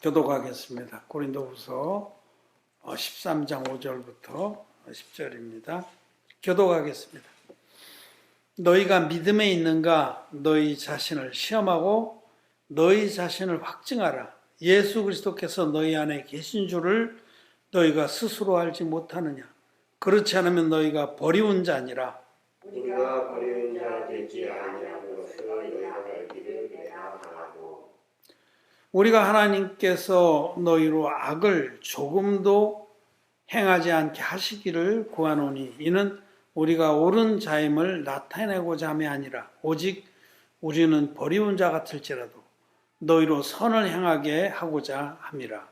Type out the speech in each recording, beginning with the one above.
교독하겠습니다. 고린도후서 13장 5절부터 10절입니다. 교독하겠습니다. 너희가 믿음에 있는가 너희 자신을 시험하고 너희 자신을 확증하라. 예수 그리스도께서 너희 안에 계신 줄을 너희가 스스로 알지 못하느냐. 그렇지 않으면 너희가 버리운 자니라. 우리가 버리운 자 되지 아니한 것을 너희가 알기를 내가 바라고. 우리가 하나님께서 너희로 악을 조금도 행하지 않게 하시기를 구하노니 이는 우리가 옳은 자임을 나타내고자 함이 아니라 오직 우리는 버리운 자 같을지라도 너희로 선을 행하게 하고자 함이라.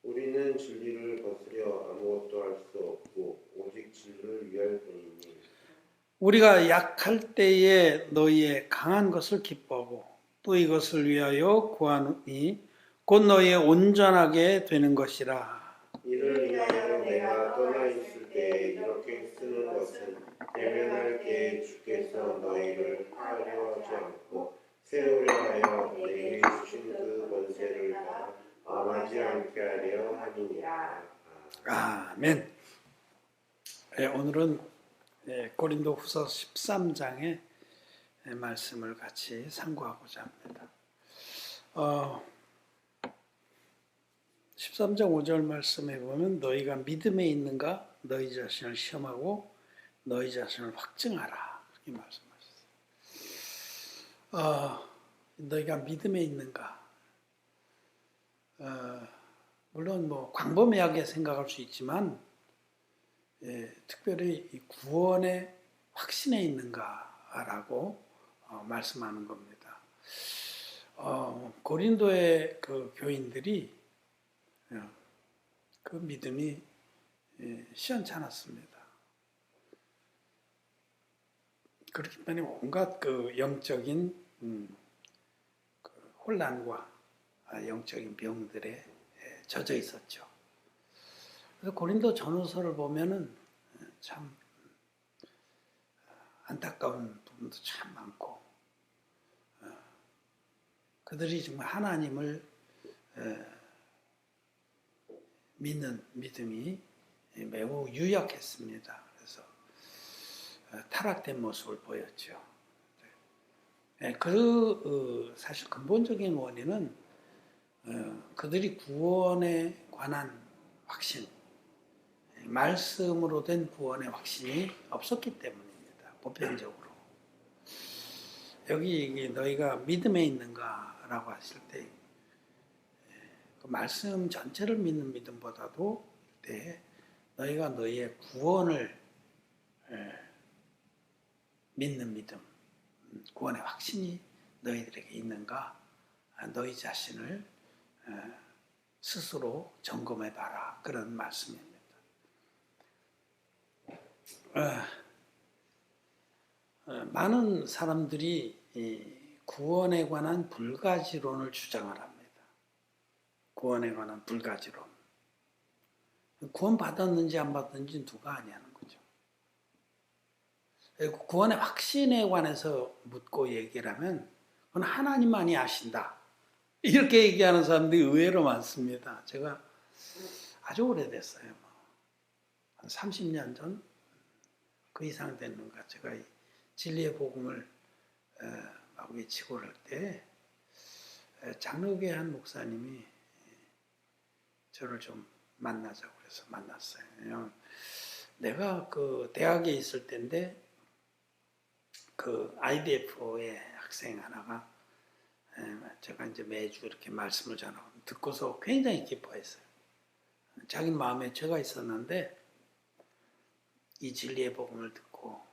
우리는 진리를 거스려 아무것도 할 수 없고 오직 진리를 위할 뿐이니 우리가 약할 때에 너희의 강한 것을 기뻐하고 또 이것을 위하여 구하니 곧 너희의 온전하게 되는 것이라. 이를 위하여 내가 떠나 있을 때 이렇게 쓰는 것은 대면할 때에 주께서 너희를 하려 하지 않고 세우려 하여 내게 주신 그 권세를 다 범하지 않게 하려 함이니라. 아멘. 오늘은 고린도후서 13장의 말씀을 같이 상고하고자 합니다. 13장 5절 말씀에 보면 너희가 믿음에 있는가 너희 자신을 시험하고 너희 자신을 확증하라 이렇게 말씀하셨어요. 너희가 믿음에 있는가? 물론 광범위하게 생각할 수 있지만 특별히 이 구원의 확신에 있는가라고 말씀하는 겁니다. 고린도의 그 교인들이 그 믿음이 시원찮았습니다. 그렇기 때문에 온갖 그 영적인 그 혼란과 영적인 병들에 젖어 있었죠. 그래서 고린도 전후서를 보면은 참 안타까운 부분도 참 많고 그들이 정말 하나님을 믿는 믿음이 매우 유약했습니다. 그래서 타락된 모습을 보였죠. 사실 근본적인 원인은 그들이 구원에 관한 확신, 말씀으로 된 구원의 확신이 없었기 때문입니다. 보편적으로. 여기 너희가 믿음에 있는가라고 하실 때 그 말씀 전체를 믿는 믿음보다도 너희가 너희의 구원을 믿는 믿음, 구원의 확신이 너희들에게 있는가? 너희 자신을 스스로 점검해봐라. 그런 말씀입니다. 많은 사람들이 구원에 관한 불가지론을 주장을 합니다. 구원에 관한 불가지론. 구원 받았는지 안 받았는지 누가 아냐는 거죠. 구원의 확신에 관해서 묻고 얘기를 하면 그건 하나님만이 아신다. 이렇게 얘기하는 사람들이 의외로 많습니다. 제가 아주 오래됐어요. 한 30년 전? 그 이상 됐는가. 제가 이 진리의 복음을 막 외치고 그럴 때 장로교회 한 목사님이 저를 좀 만나자고 그래서 만났어요. 내가 그 대학에 있을 때인데 그 IDF의 학생 하나가 제가 이제 매주 이렇게 말씀을 전하고 듣고서 굉장히 기뻐했어요. 자기 마음에 죄가 있었는데 이 진리의 복음을 듣고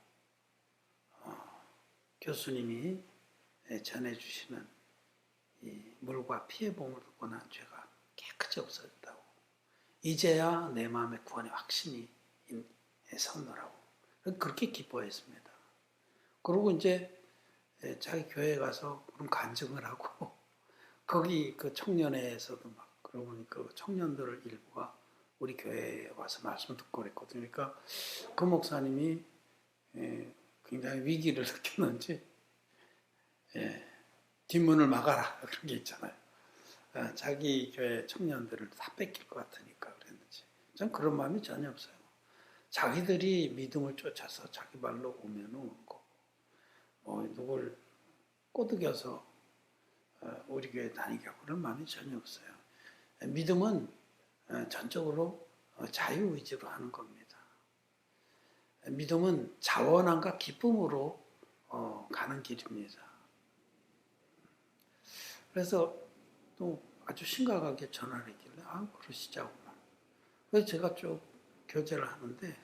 교수님이 전해주시는 이 물과 피의 복음을 듣고 난 죄가 깨끗이 없어졌다고. 이제야 내 마음에 구원의 확신이 섰노라고. 그렇게 기뻐했습니다. 그리고 이제 자기 교회에 가서 그런 간증을 하고 거기 그 청년회에서도 막 그러고 보니까 그 청년들 일부가 우리 교회에 와서 말씀 듣고 그랬거든요. 그러니까 그 목사님이 굉장히 위기를 느꼈는지 뒷문을 막아라 그런 게 있잖아요. 자기 교회 청년들을 다 뺏길 것 같으니까 그랬는지. 전 그런 마음이 전혀 없어요. 자기들이 믿음을 쫓아서 자기 발로 오면 오는 거고, 누굴 꼬드겨서 우리 교회 다니게 하고 그런 마음이 전혀 없어요. 믿음은 전적으로 자유의지로 하는 겁니다. 믿음은 자원함과 기쁨으로 가는 길입니다. 그래서 또 아주 심각하게 전화를 했길래 그러시자고만. 그래서 제가 쭉 교제를 하는데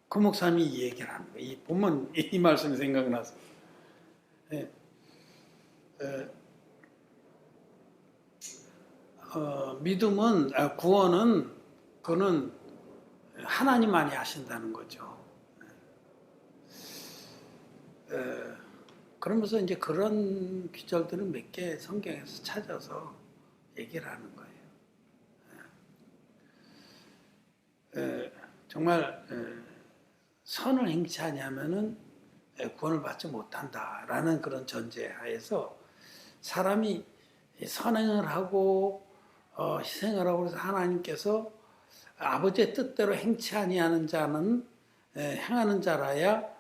그 목사님이 이 얘기를 하는 거예요. 이 본문 이 말씀이 생각나서. 믿음은 구원은 그는 하나님만이 하신다는 거죠. 그러면서 이제 그런 귀절들을 몇 개 성경에서 찾아서 얘기를 하는 거예요. 정말 선을 행치 아니하면은 구원을 받지 못한다라는 그런 전제하에서 사람이 선행을 하고 희생을 하고 그래서 하나님께서 아버지의 뜻대로 행치 아니하는 자는 행하는 자라야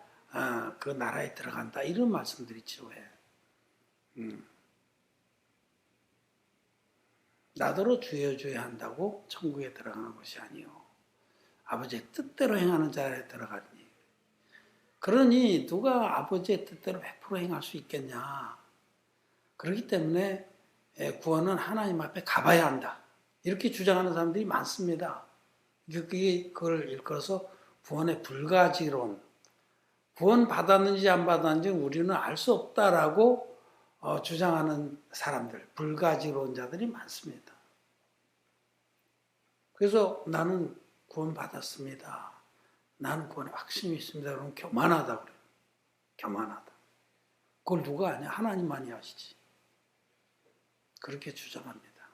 그 나라에 들어간다 이런 말씀들이 지루해. 나더러 주여 주여 한다고 천국에 들어가는 것이 아니요 아버지의 뜻대로 행하는 자라에 들어가니. 그러니 누가 아버지의 뜻대로 100% 행할 수 있겠냐. 그렇기 때문에 구원은 하나님 앞에 가봐야 한다. 이렇게 주장하는 사람들이 많습니다. 그걸 일컬어서 구원의 불가지론. 구원 받았는지 안 받았는지 우리는 알 수 없다라고 주장하는 사람들, 불가지론자들이 많습니다. 그래서 나는 구원 받았습니다. 나는 구원에 확신이 있습니다. 그러면 교만하다 그래요. 교만하다. 그걸 누가 아냐? 하나님만이 아시지. 그렇게 주장합니다.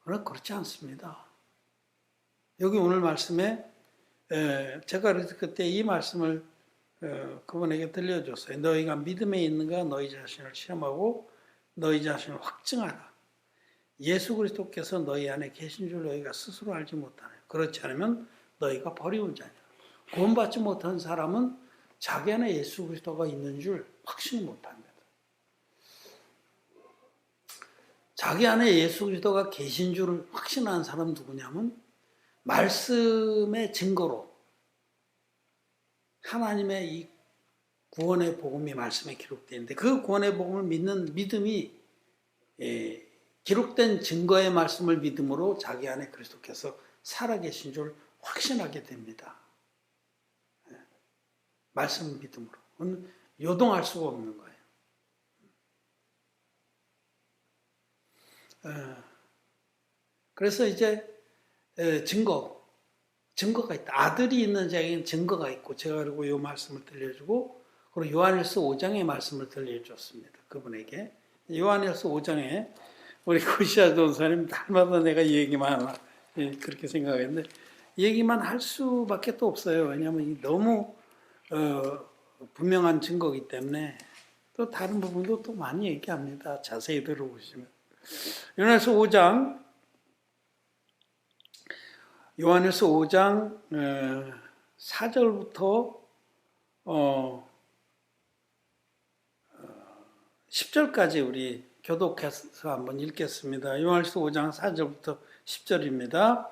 그러나 그렇지 않습니다. 여기 오늘 말씀에 제가 그때 이 말씀을 그분에게 들려줬어요. 너희가 믿음에 있는가 너희 자신을 시험하고 너희 자신을 확증하라. 예수 그리스도께서 너희 안에 계신 줄 너희가 스스로 알지 못하나요? 그렇지 않으면 너희가 버리운 자냐. 구원받지 못한 사람은 자기 안에 예수 그리스도가 있는 줄 확신이 못합니다. 자기 안에 예수 그리스도가 계신 줄 확신하는 사람은 누구냐면 말씀의 증거로 하나님의 이 구원의 복음이 말씀에 기록되어 있는데 그 구원의 복음을 믿는 믿음이 기록된 증거의 말씀을 믿음으로 자기 안에 그리스도께서 살아계신 줄 확신하게 됩니다. 말씀 믿음으로. 요동할 수가 없는 거예요. 그래서 이제 증거가 있다. 아들이 있는 자에게는 증거가 있고 제가 그리고 이 말씀을 들려주고 그리고 요한일서 5장의 말씀을 들려줬습니다. 그분에게. 요한일서 5장에 우리 고시아 전사님 날마다 내가 얘기만 하나 그렇게 생각했는데 얘기만 할 수밖에 또 없어요. 왜냐하면 너무 분명한 증거이기 때문에 또 다른 부분도 또 많이 얘기합니다. 자세히 들어보시면. 요한일서 5장 4절부터 10절까지 우리 교독해서 한번 읽겠습니다. 요한일서 5장 4절부터 10절입니다.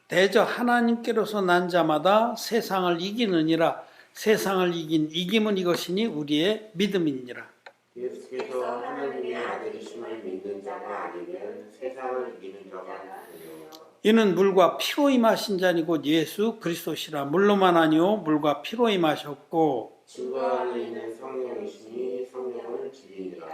대저 하나님께로서 난 자마다 세상을 이기느니라. 세상을 이김은 이것이니 우리의 믿음이니라. 예수께서 하나님의 아들이심을 믿는 자가 아니면 세상을 이기는 자가 아니요 이는 물과 피로 임하신 자니 곧 예수 그리스도시라. 물로만 아니요 물과 피로 임하셨고 증거하는 이는 성령이시니 성령은 진리니라.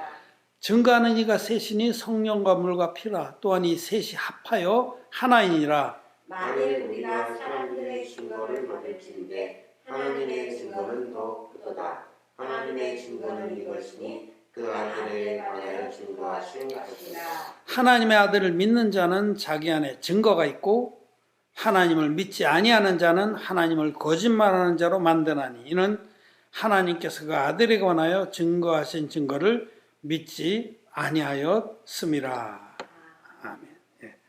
증거하는 이가 셋이니 성령과 물과 피라. 또한 이 셋이 합하여 하나이니라. 만일 우리가 사람들의 증거를 받을진대 하나님의 증거는 더 크도다. 하나님의 증거는 이것이니 그 아들에 관하여 증거하신 것이라. 하나님의 아들을 믿는 자는 자기 안에 증거가 있고 하나님을 믿지 아니하는 자는 하나님을 거짓말하는 자로 만드나니 이는 하나님께서 그 아들에 관하여 증거하신 증거를 믿지 아니하였음이라. 아멘. 예.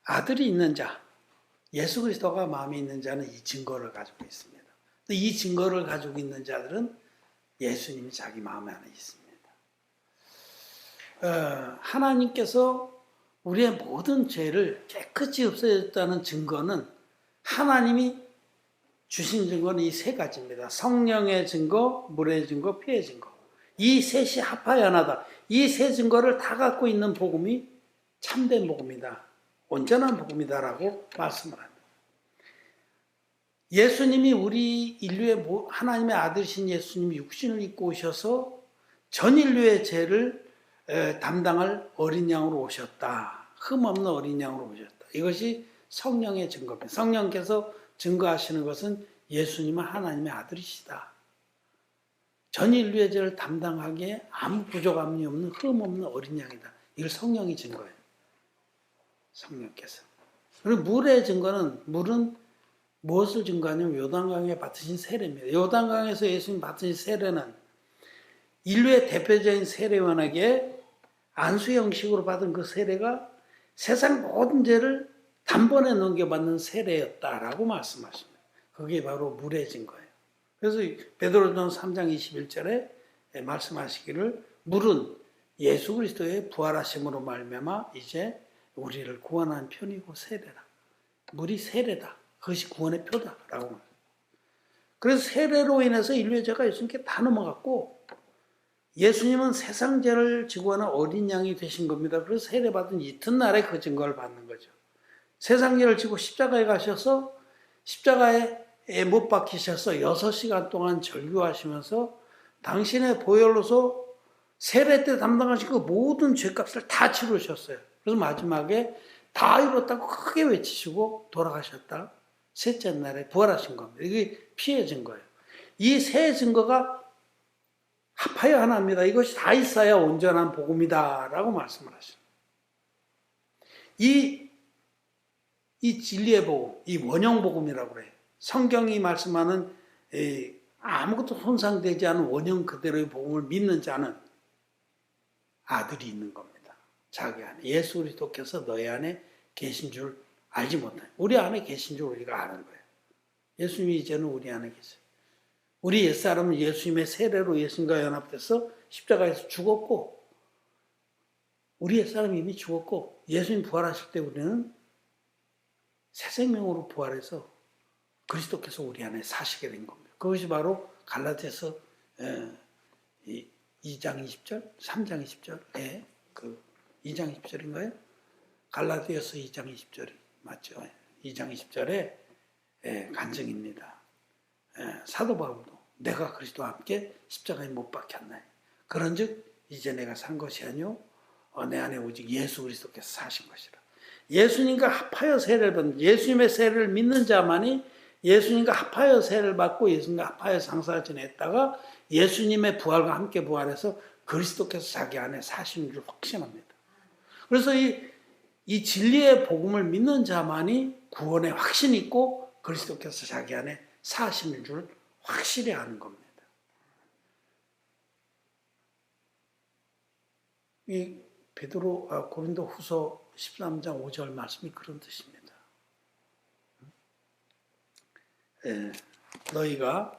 아들이 있는 자, 예수 그리스도가 마음에 있는 자는 이 증거를 가지고 있습니다. 이 증거를 가지고 있는 자들은 예수님이 자기 마음 안에 있습니다. 하나님께서 우리의 모든 죄를 깨끗이 없애줬다는 증거는 하나님이 주신 증거는 이 세 가지입니다. 성령의 증거, 물의 증거, 피의 증거. 이 셋이 합하여 하나다. 이 세 증거를 다 갖고 있는 복음이 참된 복음이다. 온전한 복음이다라고 말씀을 합니다. 예수님이 우리 인류의 하나님의 아들이신 예수님이 육신을 입고 오셔서 전 인류의 죄를 담당할 어린 양으로 오셨다. 흠없는 어린 양으로 오셨다. 이것이 성령의 증거입니다. 성령께서 증거하시는 것은 예수님은 하나님의 아들이시다. 전 인류의 죄를 담당하기에 아무 부족함이 없는 흠없는 어린 양이다. 이걸 성령이 증거해요. 성령께서. 그리고 물의 증거는 물은 무엇을 증거하냐면 요단강에 받으신 세례입니다. 요단강에서 예수님 받으신 세례는 인류의 대표적인 세례원에게 안수 형식으로 받은 그 세례가 세상 모든 죄를 단번에 넘겨받는 세례였다라고 말씀하십니다. 그게 바로 물의 증거예요. 그래서 베드로전서 3장 21절에 말씀하시기를 물은 예수 그리스도의 부활하심으로 말미암아 이제 우리를 구원하는 편이고 세례라. 물이 세례다. 그것이 구원의 표다라고 말합니다. 그래서 세례로 인해서 인류의 죄가 예수님께 다 넘어갔고 예수님은 세상 죄를 지고 하는 어린 양이 되신 겁니다. 그래서 세례받은 이튿날에 그 증거를 받는 거죠. 세상 죄를 지고 십자가에 가셔서 십자가에 못 박히셔서 6시간 동안 절규하시면서 당신의 보혈로서 세례 때 담당하신 그 모든 죄값을 다 치르셨어요. 그래서 마지막에 다 이뤘다고 크게 외치시고 돌아가셨다. 셋째 날에 부활하신 겁니다. 이게 피의 증거예요. 이 세 증거가 합하여 하나입니다. 이것이 다 있어야 온전한 복음이다라고 말씀을 하십니다. 이 진리의 복음, 이 원형 복음이라고 그래요. 성경이 말씀하는 아무것도 손상되지 않은 원형 그대로의 복음을 믿는 자는 아들이 있는 겁니다. 자기 안에 예수 그리스도께서 너희 안에 계신 줄 알지 못해. 우리 안에 계신 줄 우리가 아는 거예요. 예수님이 이제는 우리 안에 계세요. 우리 옛사람은 예수님의 세례로 예수님과 연합돼서 십자가에서 죽었고 우리 옛사람이 이미 죽었고 예수님 부활하실 때 우리는 새 생명으로 부활해서 그리스도께서 우리 안에 사시게 된 겁니다. 그것이 바로 갈라디아서 2장 20절, 3장 20절, 그 2장 20절인가요? 갈라디아서 2장 20절이 맞죠? 2장 20절에 간증입니다. 사도 바울도 내가 그리스도와 함께 십자가에 못 박혔나요? 그런즉 이제 내가 산 것이 아니요 내 안에 오직 예수 그리스도께서 사신 것이라. 예수님과 합하여 세례를 받는 예수님의 세례를 믿는 자만이 예수님과 합하여 세례를 받고 예수님과 합하여 상사를 지냈다가 예수님의 부활과 함께 부활해서 그리스도께서 자기 안에 사시는 줄 확신합니다. 그래서 이 진리의 복음을 믿는 자만이 구원의 확신이 있고 그리스도께서 자기 안에 사시는 줄 확실히 아는 겁니다. 이 고린도 후서 13장 5절 말씀이 그런 뜻입니다. 너희가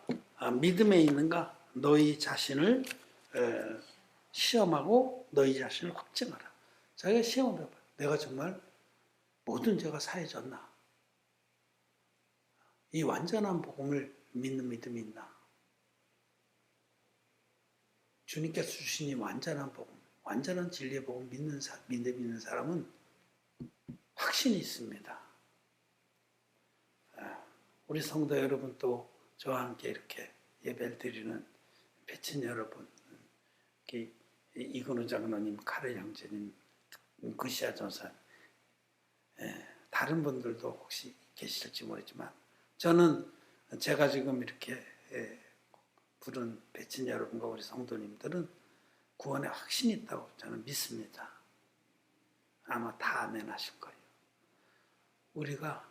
믿음에 있는가? 너희 자신을 시험하고 너희 자신을 확증하라. 자기가 시험해봐. 내가 정말 모든 죄가 사해졌나? 이 완전한 복음을 믿는 믿음이 있나? 주님께서 주신 이 완전한 복음, 완전한 진리의 복음 믿는 사람은 확신이 있습니다. 우리 성도 여러분 또 저와 함께 이렇게 예배를 드리는 배친 여러분, 이근우 장로님, 카레 형제님, 구시아 전사, 다른 분들도 혹시 계실지 모르지만 저는 제가 지금 이렇게 부른 배친 여러분과 우리 성도님들은 구원에 확신이 있다고 저는 믿습니다. 아마 다 아멘 하실 거예요. 우리가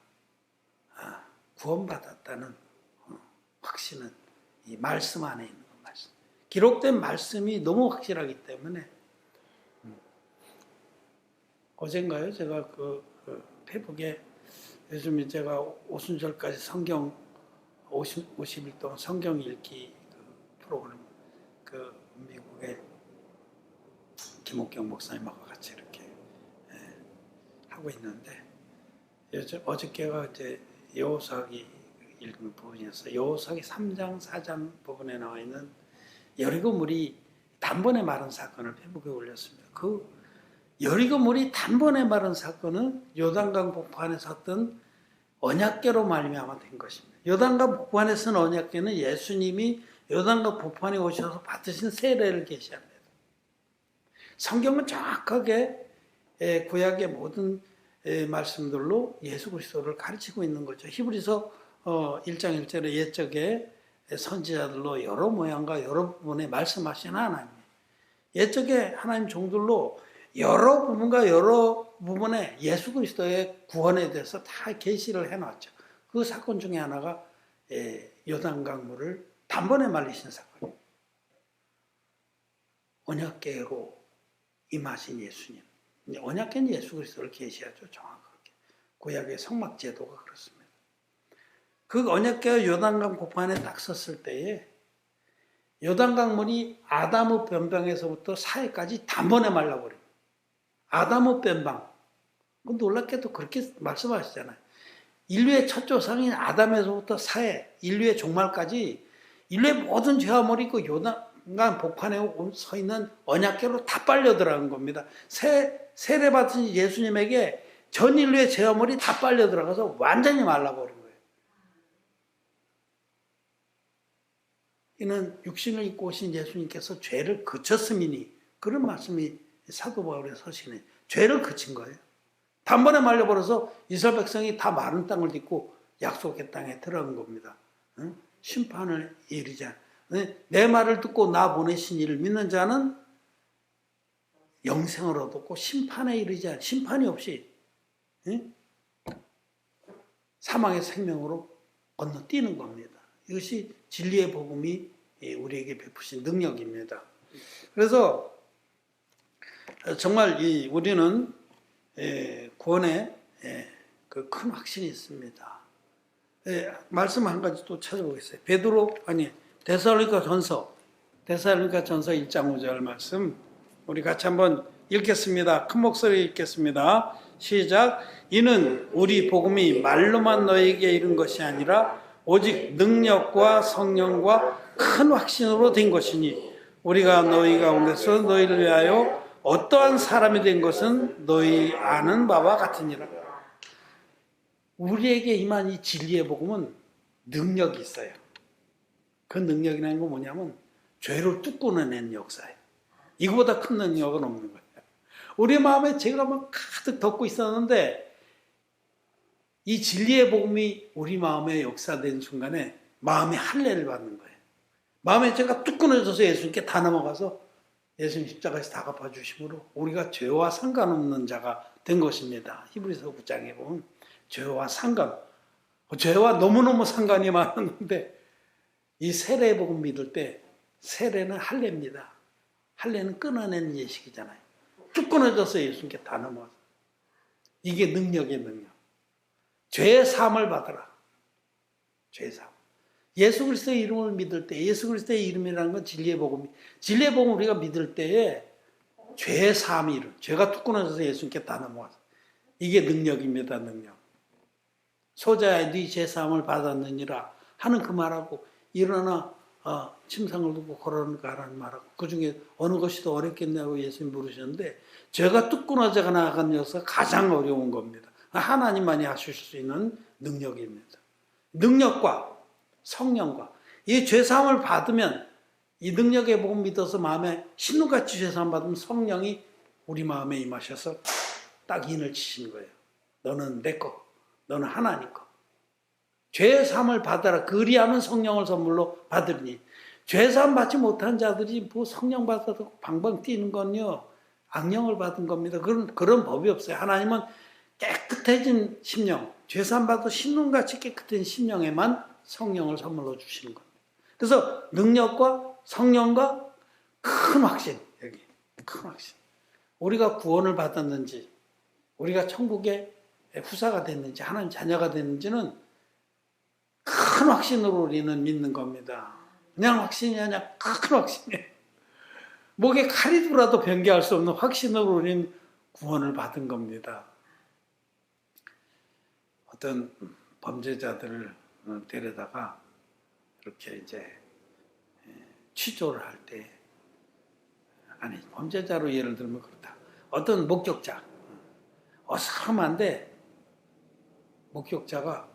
구원받았다는 확신은 이 말씀 안에 있는 것 말씀. 기록된 말씀이 너무 확실하기 때문에 어젠가요? 제가 페북에 요즘 제가 오순절까지 성경 50일 동안 성경 읽기 프로그램 미국의 김옥경 목사님하고 같이 이렇게 하고 있는데 어저께가 이제 여호수아기 읽은 부분이었어요. 여호수아기 3장, 4장 부분에 나와 있는 여리고 물이 단번에 마른 사건을 페북에 올렸습니다. 그 여리고 물이 단번에 마른 사건은 요단강 북부안에 섰던 언약궤로 말미암아 된 것입니다. 요단강 북부안에 쓴 언약궤는 예수님이 요단강 북부안에 오셔서 받으신 세례를 계시합니다. 성경은 정확하게 구약의 모든 말씀들로 예수 그리스도를 가르치고 있는 거죠. 히브리서 1장 1절에 옛적에 선지자들로 여러 모양과 여러 부분에 말씀하신 하나님, 옛적에 하나님 종들로 여러 부분과 여러 부분에 예수 그리스도의 구원에 대해서 다 계시를 해놨죠. 그 사건 중에 하나가 요단강 물을 단번에 말리신 사건이에요. 언약궤로 임하신 예수님. 언약궤는 예수 그리스도를 계시하죠. 정확하게. 구약의 성막 제도가 그렇습니다. 그 언약궤가 요단강 북부안에 딱 섰을 때에 요단강 물이 아담의 변방에서부터 사해까지 단번에 말라버립니다. 아담의 변방. 놀랍게도 그렇게 말씀하시잖아요. 인류의 첫 조상인 아담에서부터 사해, 인류의 종말까지 인류의 모든 죄와 물이 그 요단강 북부안에 서 있는 언약궤로 다 빨려 들어간 겁니다. 세례 받은 예수님에게 전 인류의 죄와 물이 다 빨려 들어가서 완전히 말라버린 거예요. 이는 육신을 입고 오신 예수님께서 죄를 그쳤음이니, 그런 말씀이 사도 바울의 서신에 죄를 그친 거예요. 단번에 말려버려서 이스라엘 백성이 다 마른 땅을 딛고 약속의 땅에 들어간 겁니다. 심판을 이르자. 내 말을 듣고 나 보내신 이를 믿는 자는 영생을 얻었고 심판에 이르지 않아. 심판이 없이 사망의 생명으로 건너뛰는 겁니다. 이것이 진리의 복음이 우리에게 베푸신 능력입니다. 그래서 정말 우리는 구원에 그 큰 확신이 있습니다. 말씀 한 가지 또 찾아보겠어요. 데살로니가 전서 1장 5절 말씀 우리 같이 한번 읽겠습니다. 큰 목소리 읽겠습니다. 시작. 이는 우리 복음이 말로만 너에게 이른 것이 아니라 오직 능력과 성령과 큰 확신으로 된 것이니 우리가 너희 가운데서 너희를 위하여 어떠한 사람이 된 것은 너희 아는 바와 같으니라. 우리에게 임한 이 진리의 복음은 능력이 있어요. 그 능력이라는 건 뭐냐면 죄를 뚫고는 역사예요. 이거보다 큰 능력은 없는 거예요. 우리 마음에 죄가 막 가득 덮고 있었는데 이 진리의 복음이 우리 마음에 역사된 순간에 마음의 할례를 받는 거예요. 마음의 죄가 뚝 끊어져서 예수님께 다 넘어가서 예수님 십자가에서 다 갚아주심으로 우리가 죄와 상관없는 자가 된 것입니다. 히브리서 9장에 보면 죄와 죄와 너무너무 상관이 많았는데 이 세례 복음 믿을 때 세례는 할례입니다. 할례는 끊어내는 예식이잖아요. 쭉 끊어져서 예수님께 다 넘어가서 이게 능력의 능력. 죄의 사함을 받으라. 죄의 사함. 예수 그리스도의 이름을 믿을 때 예수 그리스도의 이름이라는 건 진리의 복음이 진리의 복음 우리가 믿을 때에 죄의 사함이 이룬 죄가 뚝 끊어져서 예수님께 다 넘어가서 이게 능력입니다. 능력. 소자야 네 죄 사함을 받았느니라 하는 그 말하고 일어나 침상을 두고 걸어가라는 말하고 그 중에 어느 것이 더 어렵겠냐고 예수님 물으셨는데 죄가 뚝 끊어져 나가는 역사가 가장 어려운 겁니다. 하나님만이 하실 수 있는 능력입니다. 능력과 성령과 이 죄사함을 받으면 이 능력의 복음 믿어서 마음에 신누같이 죄사함 받으면 성령이 우리 마음에 임하셔서 딱 인을 치시는 거예요. 너는 내 거, 너는 하나님 거. 죄사함을 받아라. 그리하면 성령을 선물로 받으리니 죄사함 받지 못한 자들이 뭐 성령 받아서 방방 뛰는 건요 악령을 받은 겁니다. 그런 법이 없어요. 하나님은 깨끗해진 심령, 죄사함 받아 신눈같이 깨끗한 심령에만 성령을 선물로 주시는 겁니다. 그래서 능력과 성령과 큰 확신, 여기 큰 확신. 우리가 구원을 받았는지 우리가 천국의 후사가 됐는지 하나님 자녀가 됐는지는 큰 확신으로 우리는 믿는 겁니다. 그냥 확신이 아니라 큰 확신이에요. 목에 칼이 들어도 변개할 수 없는 확신으로 우리는 구원을 받은 겁니다. 어떤 범죄자들을 데려다가 이렇게 이제 취조를 할 때, 아니 범죄자로 예를 들면 그렇다. 어떤 목격자, 어스름한데 목격자가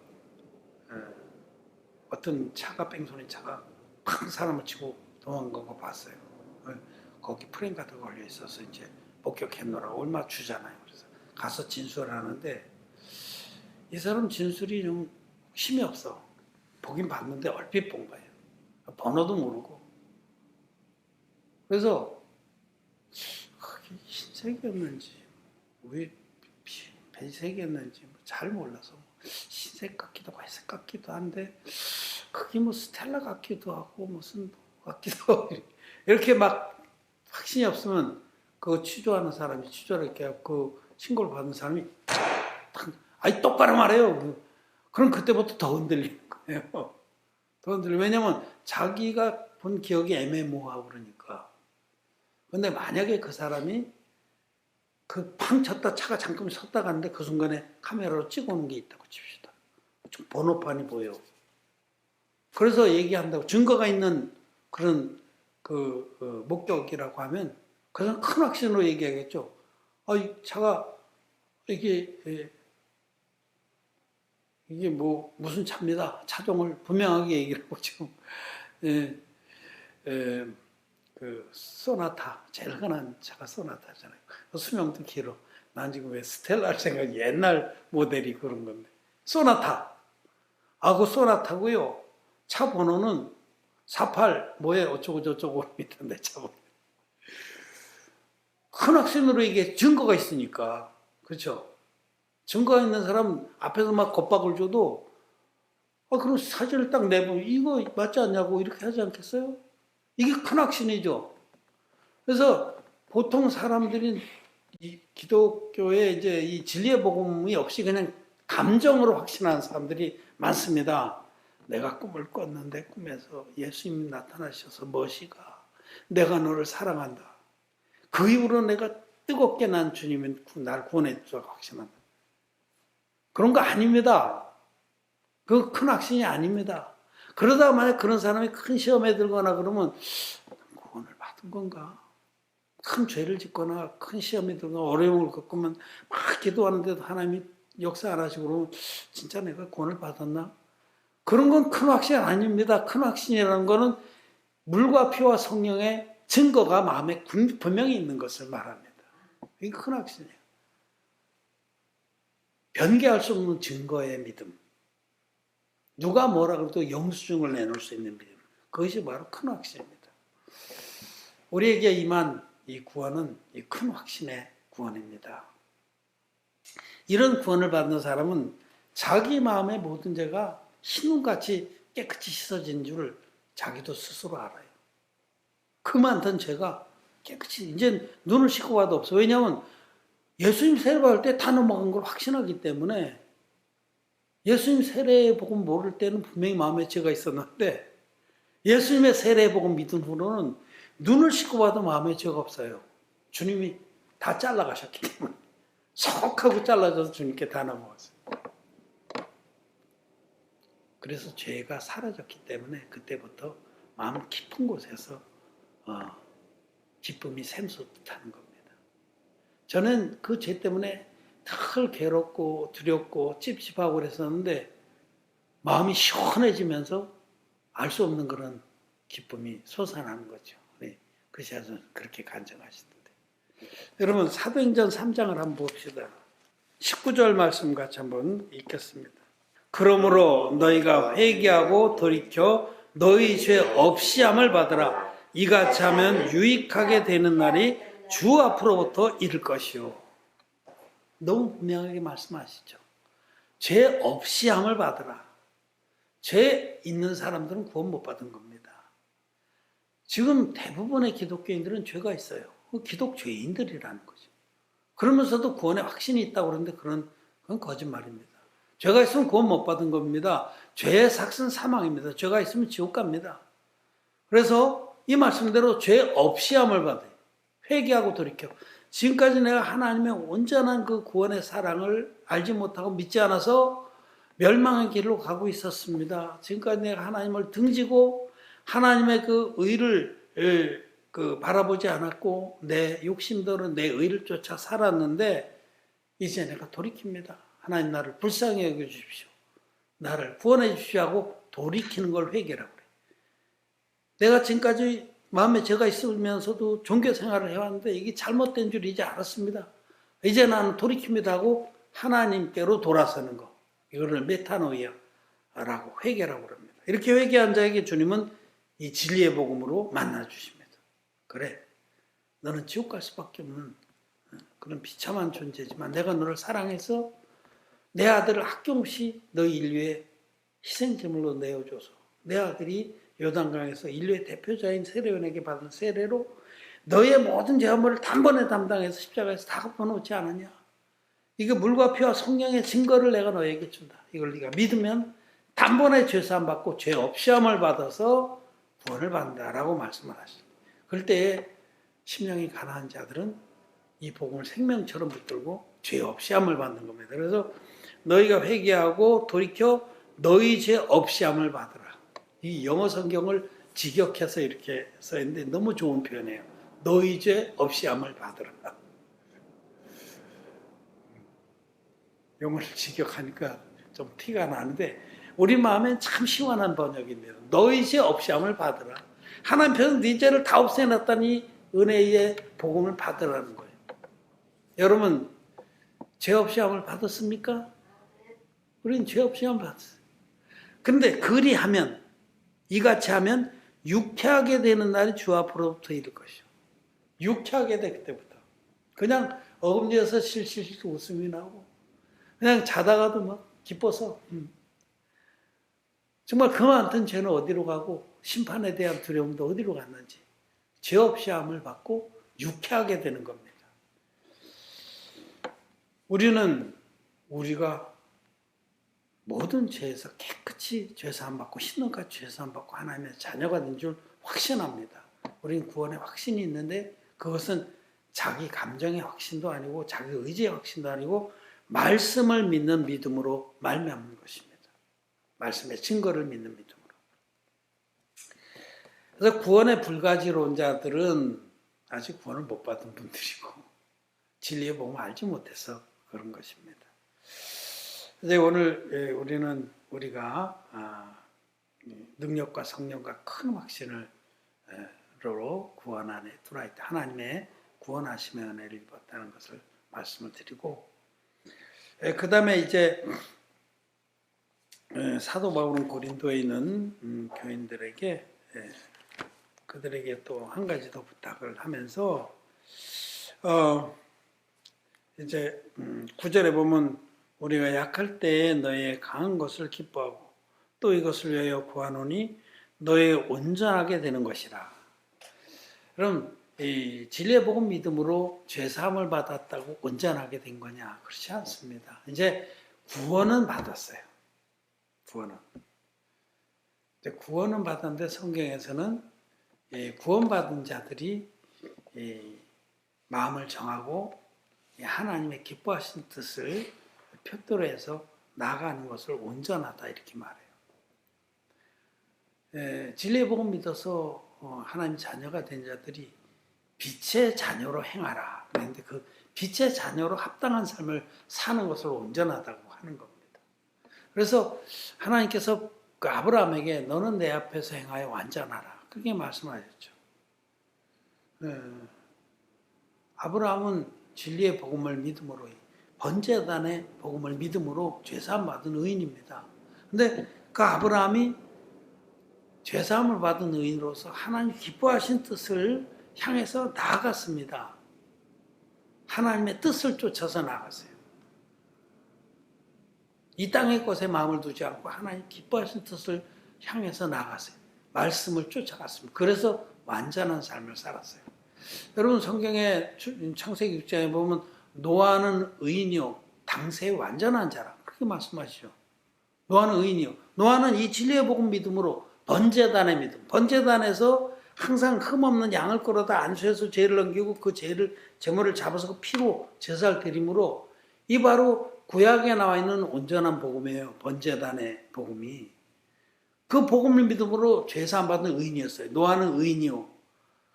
어떤 차가 뺑소니 차가 팍 사람을 치고 도망간 거 봤어요. 거기 프레임카드 걸려 있어서 이제 목격했노라고 얼마 주잖아요. 그래서 가서 진술하는데 이 사람 진술이 좀 힘이 없어. 보긴 봤는데 얼핏 본 거예요. 번호도 모르고. 그래서 그게 흰색이었는지 왜 배색이었는지 잘 몰라서 흰색 같기도 하고 회색 같기도 한데 그게 뭐 스텔라 같기도 하고 무슨 같기도 하고 이렇게 막 확신이 없으면 그 취조하는 사람이 취조를 이렇게 하고 그 신고를 받는 사람이 아니 똑바로 말해요. 그럼 그때부터 더 흔들리는 거예요. 더 흔들려. 왜냐면 자기가 본 기억이 애매모호하고 그러니까. 근데 만약에 그 사람이 그 팡 쳤다 차가 잠깐 섰다 갔는데 그 순간에 카메라로 찍어오는 게 있다고 칩시다. 좀 번호판이 보여. 그래서 얘기한다고 증거가 있는 그런 목격이라고 하면 그냥 큰 확신으로 얘기하겠죠. 이 차가 이게 뭐 무슨 차입니다. 차종을 분명하게 얘기를 하고 지금 그 소나타 제일 흔한 차가 소나타잖아요. 수명도 길어. 난 지금 왜 스텔라를 생각해. 옛날 모델이 그런 건데 소나타. 그 소나타고요. 차 번호는 48 뭐에 어쩌고 저쩌고 있던데 차 번호. 큰 확신으로 이게 증거가 있으니까. 그렇죠? 증거가 있는 사람 앞에서 막 겁박을 줘도 그럼 사진을 딱 내보면 이거 맞지 않냐고 이렇게 하지 않겠어요? 이게 큰 확신이죠. 그래서 보통 사람들이 이 기독교에 이제 이 진리의 복음이 없이 그냥 감정으로 확신하는 사람들이 많습니다. 내가 꿈을 꿨는데 꿈에서 예수님이 나타나셔서 머시가 내가 너를 사랑한다. 그 이후로 내가 뜨겁게 난 주님이 날 구원해 주라고 확신한다. 그런 거 아닙니다. 그 큰 확신이 아닙니다. 그러다가 만약 그런 사람이 큰 시험에 들거나 그러면 구원을 받은 건가? 큰 죄를 짓거나 큰 시험에 들거나 어려움을 겪으면 막 기도하는데도 하나님이 역사 안 하시고 그러면 진짜 내가 구원을 받았나? 그런 건 큰 확신 아닙니다. 큰 확신이라는 거는 물과 피와 성령의 증거가 마음에 분명히 있는 것을 말합니다. 이게 큰 확신이에요. 변개할 수 없는 증거의 믿음. 누가 뭐라 그래도 영수증을 내놓을 수 있는 믿음. 그것이 바로 큰 확신입니다. 우리에게 임한 이 구원은 이 큰 확신의 구원입니다. 이런 구원을 받는 사람은 자기 마음의 모든 죄가 신눈같이 깨끗이 씻어진 줄 자기도 스스로 알아요. 그 많던 죄가 깨끗이 이제 눈을 씻고 봐도 없어. 왜냐하면 예수님 세례 받을 때 다 넘어간 걸 확신하기 때문에 예수님 세례 복음 모를 때는 분명히 마음에 죄가 있었는데 예수님의 세례 복음 믿은 후로는 눈을 씻고 봐도 마음에 죄가 없어요. 주님이 다 잘라가셨기 때문에 석 하고 잘라져서 주님께 다 넘어갔어요. 그래서 죄가 사라졌기 때문에 그때부터 마음 깊은 곳에서 기쁨이 샘솟하는 겁니다. 저는 그 죄 때문에 늘 괴롭고 두렵고 찝찝하고 그랬었는데 마음이 시원해지면서 알 수 없는 그런 기쁨이 솟아나는 거죠. 네, 그것이 그렇게 간증하시던데. 여러분 사도행전 3장을 한번 봅시다. 19절 말씀 같이 한번 읽겠습니다. 그러므로 너희가 회개하고 돌이켜 너희 죄 없이함을 받으라. 이같이 하면 유익하게 되는 날이 주 앞으로부터 이를 것이요. 너무 분명하게 말씀하시죠. 죄 없이함을 받으라. 죄 있는 사람들은 구원 못 받은 겁니다. 지금 대부분의 기독교인들은 죄가 있어요. 기독죄인들이라는 거죠. 그러면서도 구원에 확신이 있다고 그러는데 그건 거짓말입니다. 죄가 있으면 구원 못 받은 겁니다. 죄의 삭은 사망입니다. 죄가 있으면 지옥 갑니다. 그래서 이 말씀대로 죄 없이 함을 받아요. 회개하고 돌이켜. 지금까지 내가 하나님의 온전한 그 구원의 사랑을 알지 못하고 믿지 않아서 멸망의 길로 가고 있었습니다. 지금까지 내가 하나님을 등지고 하나님의 그 의를 바라보지 않았고 내 욕심대로 내 의를 쫓아 살았는데 이제 내가 돌이킵니다. 하나님 나를 불쌍히 여겨주십시오. 나를 구원해 주십시오 하고 돌이키는 걸 회개라고 그래요. 내가 지금까지 마음에 죄가 있으면서도 종교 생활을 해왔는데 이게 잘못된 줄 이제 알았습니다. 이제 나는 돌이킵니다 하고 하나님께로 돌아서는 거. 이거를 메타노이아라고 회개라고 합니다. 이렇게 회개한 자에게 주님은 이 진리의 복음으로 만나주십니다. 그래, 너는 지옥 갈 수밖에 없는 그런 비참한 존재지만 내가 너를 사랑해서 내 아들을 학경없이 너희 인류의 희생제물로 내어줘서 내 아들이 요단강에서 인류의 대표자인 세례요한에게 받은 세례로 너의 모든 죄업을 단번에 담당해서 십자가에서 다 덮어놓지 않았냐. 이게 물과 피와 성령의 증거를 내가 너에게 준다. 이걸 네가 믿으면 단번에 죄사함 받고 죄 없이 함을 받아서 구원을 받는다라고 말씀을 하십니다. 그럴 때에 심령이 가난한 자들은 이 복음을 생명처럼 붙들고 죄 없이 함을 받는 겁니다. 그래서 너희가 회개하고 돌이켜 너희 죄 없이 함을 받으라. 이 영어 성경을 직역해서 이렇게 써있는데 너무 좋은 표현이에요. 너희 죄 없이 함을 받으라. 영어를 직역하니까 좀 티가 나는데 우리 마음엔 참 시원한 번역입니다. 너희 죄 없이 함을 받으라. 하나님께서 네 죄를 다 없애놨다니 은혜의 복음을 받으라는 거예요. 여러분 죄 없이 함을 받았습니까? 우리는 죄 없이 함을 받았어요. 근데 그리하면 이같이 하면 유쾌하게 되는 날이 주 앞으로부터 이를 것이요. 유쾌하게 돼 그때부터. 그냥 어금니에서 실실 웃음이 나고 그냥 자다가도 막 기뻐서 정말 그 많던 죄는 어디로 가고 심판에 대한 두려움도 어디로 갔는지 죄 없이 함을 받고 유쾌하게 되는 겁니다. 우리가 모든 죄에서 깨끗이 죄사함 받고 신령같이 죄사함 받고 하나님의 자녀가 된 줄 확신합니다. 우리는 구원의 확신이 있는데 그것은 자기 감정의 확신도 아니고 자기 의지의 확신도 아니고 말씀을 믿는 믿음으로 말미암는 것입니다. 말씀의 증거를 믿는 믿음으로. 그래서 구원의 불가지로운 자들은 아직 구원을 못 받은 분들이고 진리의 복음을 알지 못해서 그런 것입니다. 그래서 오늘 우리가 능력과 성령과 큰 확신으로 구원 안에 들어와 있다. 하나님의 구원하심의 은혜를 입었다는 것을 말씀을 드리고 그 다음에 이제 사도 바울은 고린도에 있는 교인들에게 그들에게 또 한 가지 더 부탁을 하면서 이제 9절에 보면 우리가 약할 때에 너의 강한 것을 기뻐하고 또 이것을 위하여 구하노니 너의 온전하게 되는 것이라. 그럼 이 진리의 복음 믿음으로 죄사함을 받았다고 온전하게 된 거냐? 그렇지 않습니다. 이제 구원은 받았어요. 구원은 받았는데 성경에서는 구원받은 자들이 마음을 정하고 하나님의 기뻐하신 뜻을 표대로 해서 나아가는 것을 온전하다 이렇게 말해요. 진리의 복음 믿어서 하나님 자녀가 된 자들이 빛의 자녀로 행하라. 그런데 그 빛의 자녀로 합당한 삶을 사는 것을 온전하다고 하는 겁니다. 그래서 하나님께서 그 아브라함에게 너는 내 앞에서 행하여 완전하라. 그렇게 말씀하셨죠. 아브라함은 진리의 복음을 믿음으로 번제단의 복음을 믿음으로 죄사함 받은 의인입니다. 근데 그 아브라함이 죄사함을 받은 의인으로서 하나님 기뻐하신 뜻을 향해서 나아갔습니다. 하나님의 뜻을 쫓아서 나아갔어요. 이 땅의 것에 마음을 두지 않고 하나님 기뻐하신 뜻을 향해서 나아갔어요. 말씀을 쫓아갔습니다. 그래서 완전한 삶을 살았어요. 여러분 성경에 창세기 6장에 보면 노아는 의인이요 당세의 완전한 자라 그렇게 말씀하시죠. 노아는 의인이요. 노아는 이 진리의 복음 믿음으로 번제단의 믿음, 번제단에서 항상 흠없는 양을 끌어다 안수해서 죄를 넘기고 그 제물을 잡아서 그 피로 제사를 드림으로 이 바로 구약에 나와 있는 온전한 복음이에요. 번제단의 복음이. 그 복음을 믿음으로 죄사함 받는 의인이었어요. 노아는 의인이요.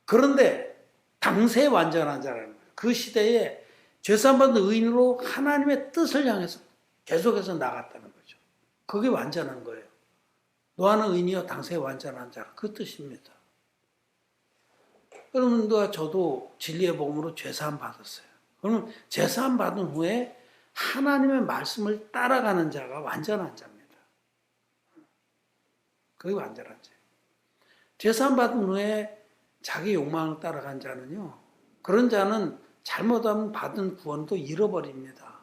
그런데 당세의 완전한 자라는 거예요. 그 시대에 죄사함 받는 의인으로 하나님의 뜻을 향해서 계속해서 나갔다는 거죠. 그게 완전한 거예요. 노아는 의인이요 당세의 완전한 자라 그 뜻입니다. 여러분과 저도 진리의 복음으로 죄사함 받았어요. 그러면 죄사함 받은 후에 하나님의 말씀을 따라가는 자가 완전한 자입니다. 그게 완전한 자예요. 죄사함 받은 후에 자기 욕망을 따라간 자는요. 그런 자는 잘못하면 받은 구원도 잃어버립니다.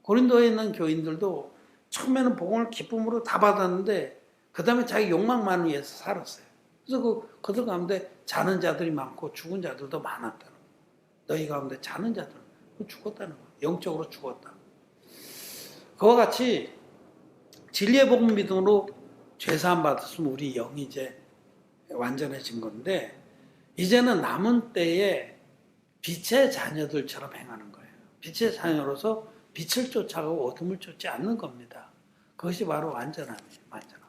고린도에 있는 교인들도 처음에는 복음을 기쁨으로 다 받았는데 그 다음에 자기 욕망만 위해서 살았어요. 그래서 그들 가운데 자는 자들이 많고 죽은 자들도 많았다는 거예요. 너희 가운데 자는 자들은 죽었다는 거예요. 영적으로 죽었다. 그와 같이 진리의 복음 믿음으로 죄사함 받았으면 우리 영이 이제 완전해진 건데 이제는 남은 때에 빛의 자녀들처럼 행하는 거예요. 빛의 자녀로서 빛을 쫓아가고 어둠을 쫓지 않는 겁니다. 그것이 바로 완전함이에요. 완전함.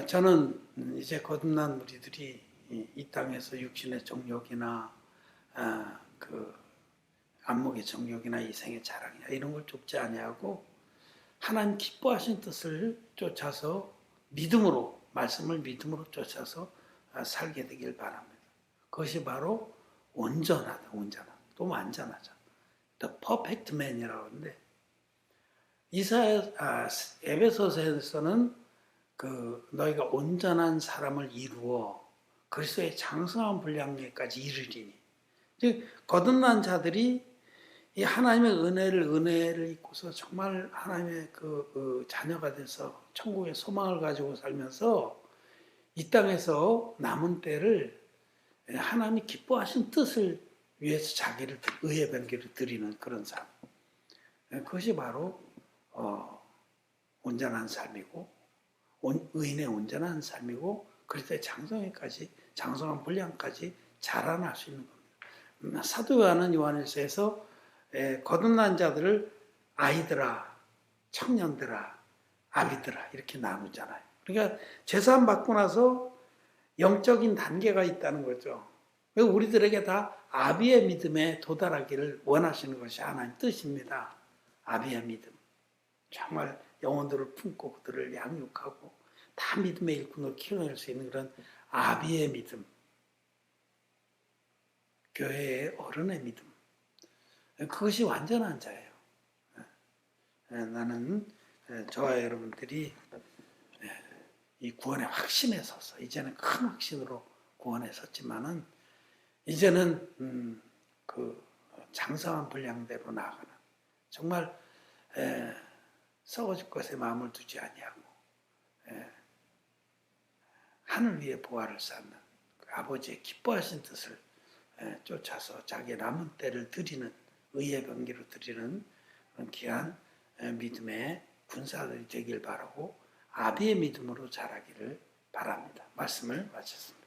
저는 이제 거듭난 우리들이 이 땅에서 육신의 정욕이나 그 안목의 정욕이나 이생의 자랑이나 이런 걸 쫓지 아니하고 하나님 기뻐하신 뜻을 쫓아서 믿음으로 말씀을 믿음으로 쫓아서 살게 되길 바랍니다. 그것이 바로 온전하다, 온전하다, 또 완전하자. The perfect man이라고 하는데 에베소서에서는 그 너희가 온전한 사람을 이루어 그리스도의 장성한 분량에까지 이르리니. 즉 거듭난 자들이 이 하나님의 은혜를 입고서 정말 하나님의 그 자녀가 돼서 천국의 소망을 가지고 살면서 이 땅에서 남은 때를 하나님이 기뻐하신 뜻을 위해서 자기를 의의 변기를 드리는 그런 삶. 그것이 바로 온전한 삶이고 의인의 온전한 삶이고 그리스도의 장성한 분량까지 자라날 수 있는 겁니다. 사도 요한일서에서 거듭난 자들을 아이들아, 청년들아, 아비들아 이렇게 나누잖아요. 그러니까 죄사함 받고 나서 영적인 단계가 있다는 거죠. 우리들에게 다 아비의 믿음에 도달하기를 원하시는 것이 하나님 뜻입니다. 아비의 믿음. 정말 영혼들을 품고 그들을 양육하고 다 믿음의 일꾼으로 키워낼 수 있는 그런 아비의 믿음. 교회의 어른의 믿음. 그것이 완전한 자예요. 나는 저와 여러분들이 이 구원의 확신에 서서 이제는 큰 확신으로 구원에 섰지만은 이제는 그 장성한 분량대로 나아가는 정말 썩어질 것에 마음을 두지 아니하고 하늘 위에 보화를 쌓는 그 아버지의 기뻐하신 뜻을 쫓아서 자기의 남은 때를 드리는 의의 병기로 드리는 귀한 믿음의 군사들이 되길 바라고 아비의 믿음으로 자라기를 바랍니다. 말씀을 마쳤습니다.